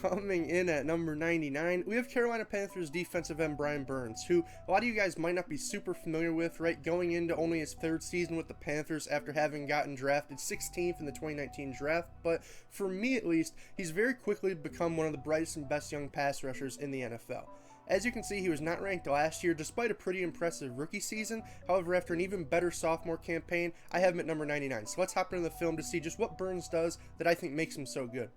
coming in at number 99, we have Carolina Panthers defensive end Brian Burns, who a lot of you guys might not be super familiar with, right? Going into only his third season with the Panthers after having gotten drafted 16th in the 2019 draft. But for me at least, he's very quickly become one of the brightest and best young pass rushers in the NFL. As you can see, he was not ranked last year despite a pretty impressive rookie season. However, after an even better sophomore campaign, I have him at number 99. So let's hop into the film to see just what Burns does that I think makes him so good.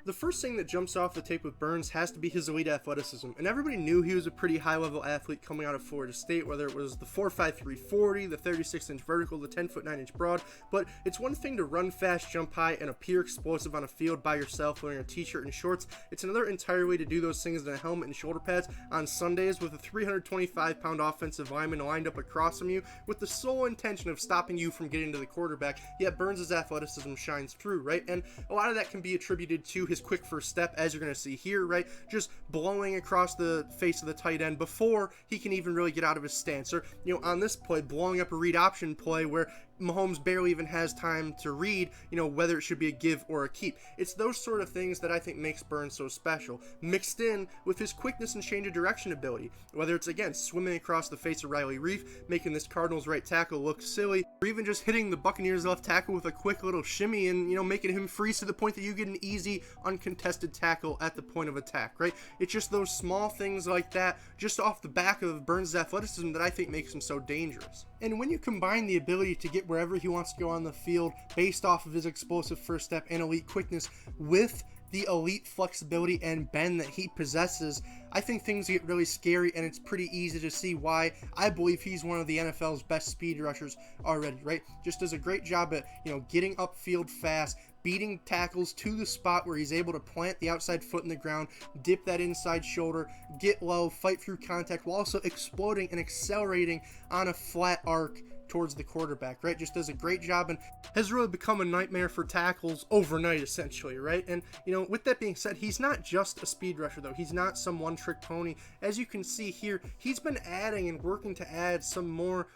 The first thing that jumps off the tape with Burns has to be his elite athleticism, and everybody knew he was a pretty high-level athlete coming out of Florida State, whether it was the 4.53 40, the 36-inch vertical, the 10-foot 9-inch broad. But it's one thing to run fast, jump high, and appear explosive on a field by yourself wearing a t-shirt and shorts. It's another entire way to do those things in a helmet and shoulder pads on Sundays with a 325-pound offensive lineman lined up across from you with the sole intention of stopping you from getting to the quarterback. Yet Burns' athleticism shines through, right? And a lot of that can be attributed to his quick first step, as you're going to see here, right? Just blowing across the face of the tight end before he can even really get out of his stance. Or, on this play, blowing up a read option play where Mahomes barely even has time to read, whether it should be a give or a keep. It's those sort of things that I think makes Burns so special, mixed in with his quickness and change of direction ability, whether it's, again, swimming across the face of Riley Reiff, making this Cardinals right tackle look silly, or even just hitting the Buccaneers left tackle with a quick little shimmy and, making him freeze to the point that you get an easy, uncontested tackle at the point of attack, right? It's just those small things like that, just off the back of Burns' athleticism, that I think makes him so dangerous. And when you combine the ability to get wherever he wants to go on the field based off of his explosive first step and elite quickness with the elite flexibility and bend that he possesses, I think things get really scary, and it's pretty easy to see why I believe he's one of the NFL's best speed rushers already, right? Just does a great job at, getting upfield fast, beating tackles to the spot where he's able to plant the outside foot in the ground, dip that inside shoulder, get low, fight through contact, while also exploding and accelerating on a flat arc towards the quarterback, right? Just does a great job and has really become a nightmare for tackles overnight, essentially, right? And, with that being said, he's not just a speed rusher, though. He's not some one-trick pony. As you can see here, he's been adding and working to add some more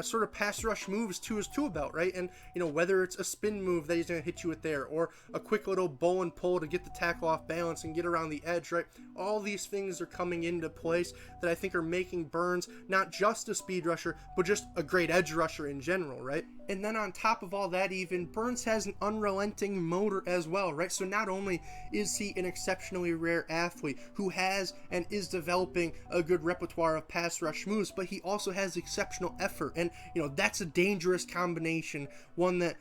sort of pass rush moves to his tool belt, right? And, whether it's a spin move that he's going to hit you with there, or a quick little bow and pull to get the tackle off balance and get around the edge, right? All these things are coming into place that I think are making Burns not just a speed rusher, but just a great edge rusher in general, right? And then on top of all that, even Burns has an unrelenting motor as well, right? So not only is he an exceptionally rare athlete who has and is developing a good repertoire of pass rush moves, but he also has exceptional effort. And, that's a dangerous combination, one that,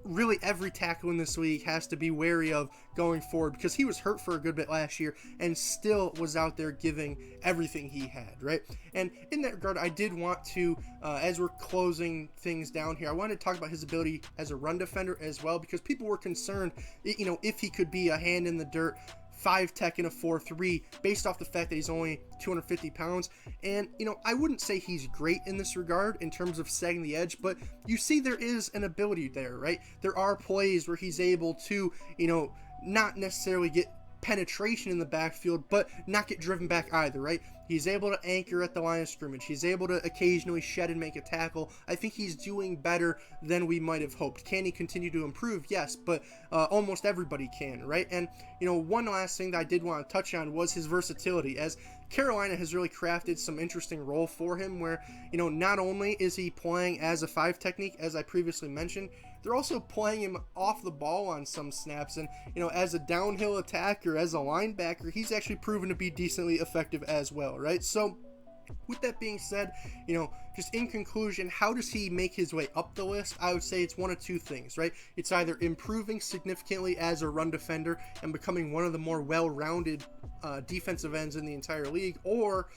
really every tackle in this league has to be wary of going forward, because he was hurt for a good bit last year and still was out there giving everything he had, right? And in that regard, I did want to, as we're closing things down here, I wanted to talk about his ability as a run defender as well, because people were concerned, if he could be a hand in the dirt 5 tech in a 4.3 based off the fact that he's only 250 pounds. And, I wouldn't say he's great in this regard in terms of setting the edge, but you see there is an ability there, right? There are plays where he's able to, not necessarily get penetration in the backfield, but not get driven back either, right? He's able to anchor at the line of scrimmage. He's able to occasionally shed and make a tackle. I think he's doing better than we might have hoped. Can he continue to improve? Yes, but almost everybody can, right? And, one last thing that I did want to touch on was his versatility, as Carolina has really crafted some interesting role for him where, not only is he playing as a 5 technique, as I previously mentioned, they're also playing him off the ball on some snaps. And, as a downhill attacker, as a linebacker, he's actually proven to be decently effective as well, right? So with that being said, just in conclusion, how does he make his way up the list? I would say it's one of two things, right? It's either improving significantly as a run defender and becoming one of the more well-rounded defensive ends in the entire league, or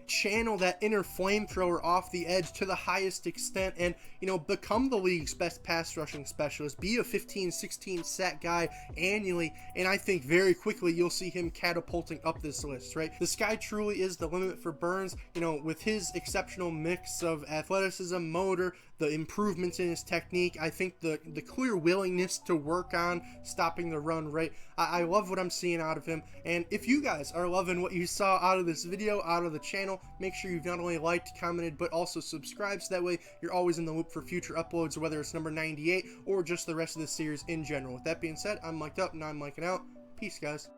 channel that inner flamethrower off the edge to the highest extent and, become the league's best pass rushing specialist, be a 15-16 sack guy annually, and I think very quickly you'll see him catapulting up this list, right? The sky truly is the limit for Burns, with his exceptional mix of athleticism, motor, the improvements in his technique. I think the clear willingness to work on stopping the run, right? I love what I'm seeing out of him, and if you guys are loving what you saw out of this video, out of the channel, make sure you've not only liked, commented, but also subscribed, so that way you're always in the loop for future uploads, whether it's number 98 or just the rest of the series in general. With that being said, I'm mic'd up and I'm mic'ing out. Peace, guys.